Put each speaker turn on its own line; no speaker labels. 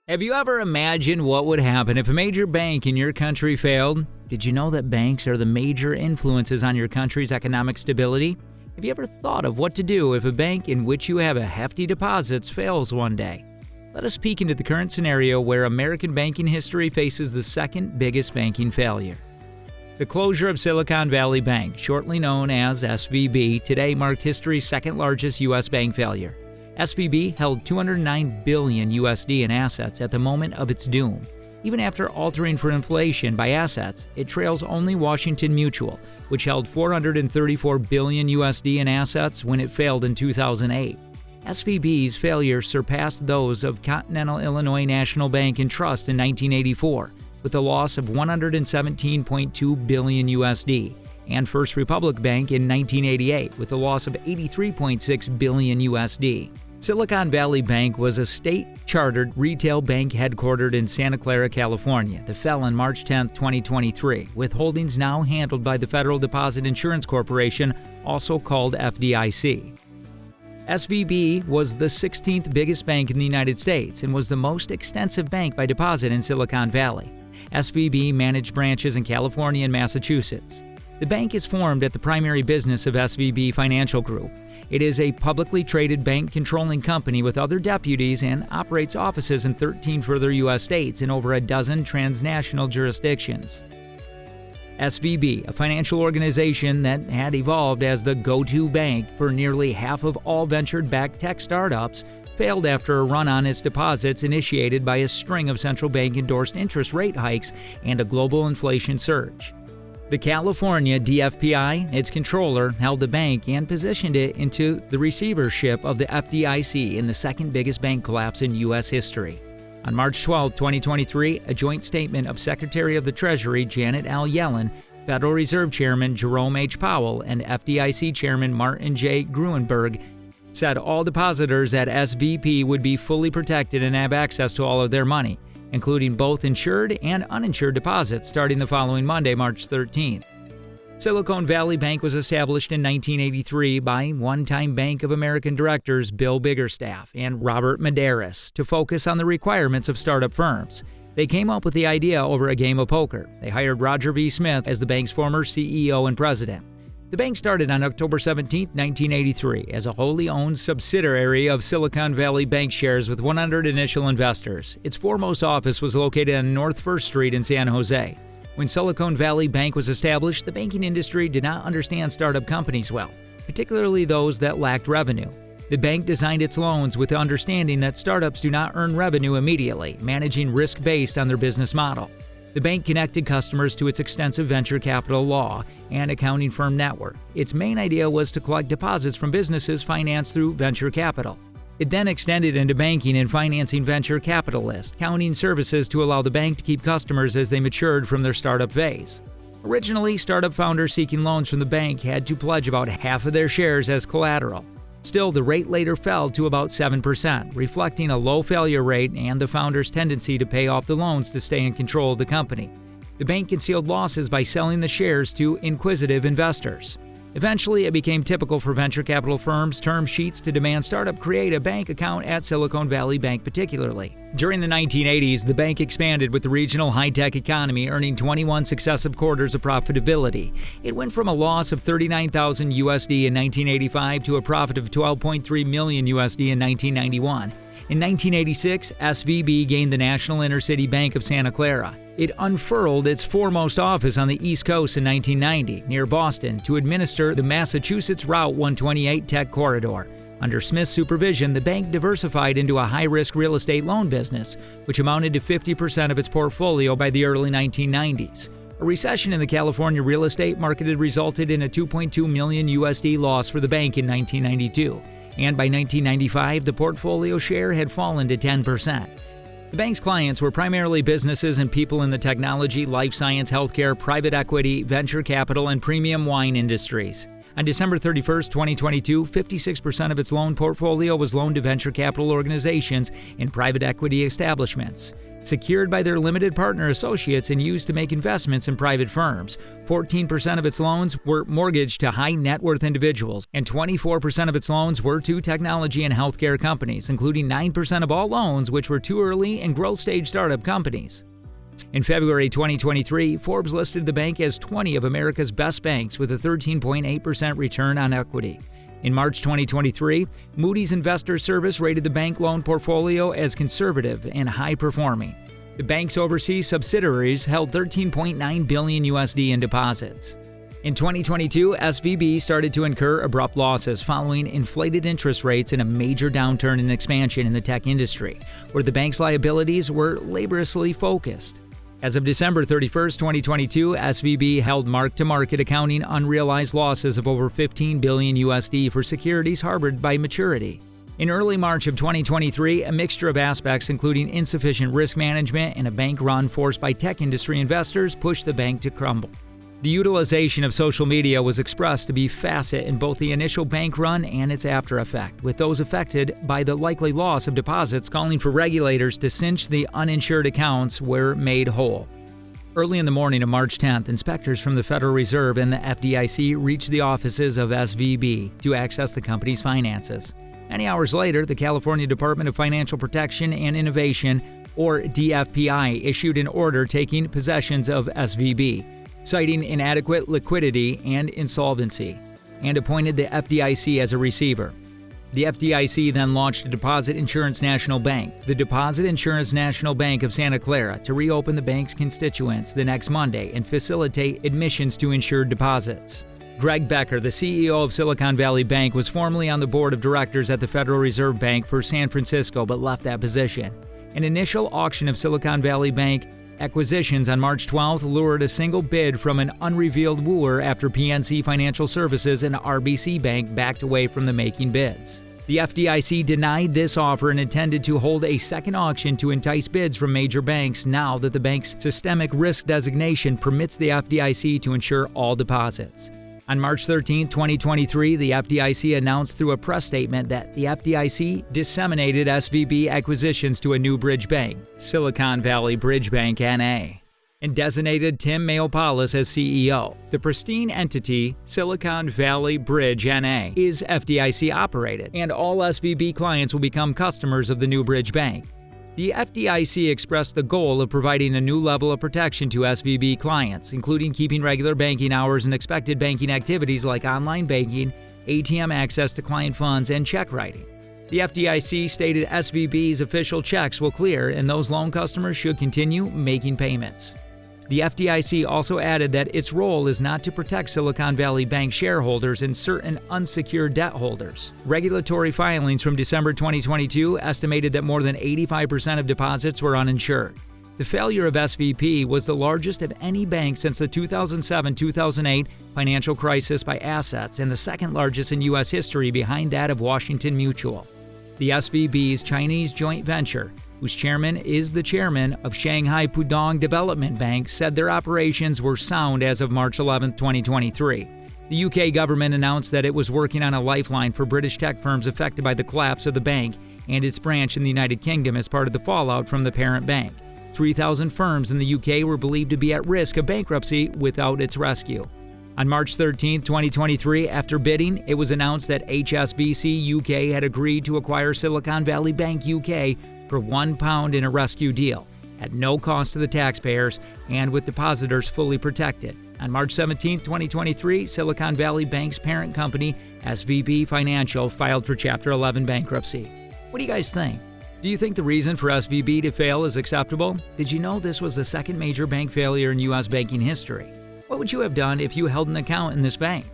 Have you ever imagined what would happen if a major bank in your country failed? Did you know that banks are the major influences on your country's economic stability? Have you ever thought of what to do if a bank in which you have a hefty deposits fails one day? Let us peek into the current scenario where American banking history faces the second biggest banking failure. The closure of Silicon Valley Bank, shortly known as SVB, today marked history's second largest U.S. bank failure. SVB held $209 billion in assets at the moment of its doom. Even after altering for inflation by assets, it trails only Washington Mutual, which held $434 billion in assets when it failed in 2008. SVB's failure surpassed those of Continental Illinois National Bank and Trust in 1984, with a loss of $117.2 billion, and First Republic Bank in 1988, with a loss of $83.6 billion. Silicon Valley Bank was a state-chartered retail bank headquartered in Santa Clara, California, that fell on March 10, 2023, with holdings now handled by the Federal Deposit Insurance Corporation, also called FDIC. SVB was the 16th biggest bank in the United States and was the most extensive bank by deposit in Silicon Valley. SVB managed branches in California and Massachusetts. The bank is formed at the primary business of SVB Financial Group. It is a publicly traded bank controlling company with other deputies and operates offices in 13 further U.S. states and over a dozen transnational jurisdictions. SVB, a financial organization that had evolved as the go-to bank for nearly half of all venture-backed tech startups, failed after a run on its deposits initiated by a string of central bank-endorsed interest rate hikes and a global inflation surge. The California DFPI, its controller, held the bank and positioned it into the receivership of the FDIC in the second biggest bank collapse in U.S. history. On March 12, 2023, a joint statement of Secretary of the Treasury Janet L. Yellen, Federal Reserve Chairman Jerome H. Powell, and FDIC Chairman Martin J. Gruenberg said all depositors at SVB would be fully protected and have access to all of their money, including both insured and uninsured deposits starting the following Monday, March 13th. Silicon Valley Bank was established in 1983 by one-time Bank of American directors Bill Biggerstaff and Robert Medeiros to focus on the requirements of startup firms. They came up with the idea over a game of poker. They hired Roger V. Smith as the bank's former CEO and president. The bank started on October 17, 1983, as a wholly owned subsidiary of Silicon Valley Bank shares with 100 initial investors. Its foremost office was located on North 1st Street in San Jose. When Silicon Valley Bank was established, the banking industry did not understand startup companies well, particularly those that lacked revenue. The bank designed its loans with the understanding that startups do not earn revenue immediately, managing risk based on their business model. The bank connected customers to its extensive venture capital law and accounting firm network. Its main idea was to collect deposits from businesses financed through venture capital. It then extended into banking and financing venture capitalists, counting services to allow the bank to keep customers as they matured from their startup phase. Originally, startup founders seeking loans from the bank had to pledge about half of their shares as collateral. Still, the rate later fell to about 7%, reflecting a low failure rate and the founders' tendency to pay off the loans to stay in control of the company. The bank concealed losses by selling the shares to inquisitive investors. Eventually, it became typical for venture capital firms' term sheets to demand startup create a bank account at Silicon Valley Bank particularly. During the 1980s, the bank expanded with the regional high-tech economy, earning 21 successive quarters of profitability. It went from a loss of $39,000 in 1985 to a profit of $12.3 million in 1991. In 1986, SVB gained the National Intercity Bank of Santa Clara. It unfurled its foremost office on the East Coast in 1990, near Boston, to administer the Massachusetts Route 128 Tech Corridor. Under Smith's supervision, the bank diversified into a high-risk real estate loan business, which amounted to 50% of its portfolio by the early 1990s. A recession in the California real estate market had resulted in a $2.2 million loss for the bank in 1992, and by 1995, the portfolio share had fallen to 10%. The bank's clients were primarily businesses and people in the technology, life science, healthcare, private equity, venture capital, and premium wine industries. On December 31, 2022, 56% of its loan portfolio was loaned to venture capital organizations and private equity establishments, secured by their limited partner associates and used to make investments in private firms. 14% of its loans were mortgaged to high net worth individuals, and 24% of its loans were to technology and healthcare companies, including 9% of all loans which were too early and growth stage startup companies. In February 2023, Forbes listed the bank as 20 of America's best banks with a 13.8% return on equity. In March 2023, Moody's Investor Service rated the bank loan portfolio as conservative and high-performing. The bank's overseas subsidiaries held $13.9 billion in deposits. In 2022, SVB started to incur abrupt losses following inflated interest rates and a major downturn in expansion in the tech industry, where the bank's liabilities were laboriously focused. As of December 31, 2022, SVB held mark-to-market accounting unrealized losses of over $15 billion for securities harbored by maturity. In early March of 2023, a mixture of aspects including insufficient risk management and a bank run forced by tech industry investors pushed the bank to crumble. The utilization of social media was expressed to be facet in both the initial bank run and its after effect, with those affected by the likely loss of deposits calling for regulators to cinch the uninsured accounts were made whole. Early in the morning of March 10th, inspectors from the Federal Reserve and the FDIC reached the offices of SVB to access the company's finances. Many hours later, the California Department of Financial Protection and Innovation, or DFPI, issued an order taking possession of SVB, citing inadequate liquidity and insolvency, and appointed the FDIC as a receiver. The FDIC then launched a Deposit Insurance National Bank, the Deposit Insurance National Bank of Santa Clara, to reopen the bank's constituents the next Monday and facilitate admissions to insured deposits. Greg Becker, the CEO of Silicon Valley Bank, was formerly on the board of directors at the Federal Reserve Bank for San Francisco but left that position. An initial auction of Silicon Valley Bank acquisitions on March 12th lured a single bid from an unrevealed wooer after PNC Financial Services and RBC Bank backed away from the making bids. The FDIC denied this offer and intended to hold a second auction to entice bids from major banks now that the bank's systemic risk designation permits the FDIC to insure all deposits. On March 13, 2023, the FDIC announced through a press statement that the FDIC disseminated SVB acquisitions to a new bridge bank, Silicon Valley Bridge Bank N.A., and designated Tim Mayopoulos as CEO. The pristine entity, Silicon Valley Bridge N.A., is FDIC operated, and all SVB clients will become customers of the new bridge bank. The FDIC expressed the goal of providing a new level of protection to SVB clients, including keeping regular banking hours and expected banking activities like online banking, ATM access to client funds, and check writing. The FDIC stated SVB's official checks will clear and those loan customers should continue making payments. The FDIC also added that its role is not to protect Silicon Valley Bank shareholders and certain unsecured debt holders. Regulatory filings from December 2022 estimated that more than 85% of deposits were uninsured. The failure of SVB was the largest of any bank since the 2007-2008 financial crisis by assets and the second largest in U.S. history behind that of Washington Mutual. The SVB's Chinese joint venture, whose chairman is the chairman of Shanghai Pudong Development Bank, said their operations were sound as of March 11, 2023. The UK government announced that it was working on a lifeline for British tech firms affected by the collapse of the bank and its branch in the United Kingdom as part of the fallout from the parent bank. 3,000 firms in the UK were believed to be at risk of bankruptcy without its rescue. On March 13, 2023, after bidding, it was announced that HSBC UK had agreed to acquire Silicon Valley Bank UK for £1 in a rescue deal, at no cost to the taxpayers and with depositors fully protected. On March 17, 2023, Silicon Valley Bank's parent company, SVB Financial, filed for Chapter 11 bankruptcy. What do you guys think? Do you think the reason for SVB to fail is acceptable? Did you know this was the second major bank failure in U.S. banking history? What would you have done if you held an account in this bank?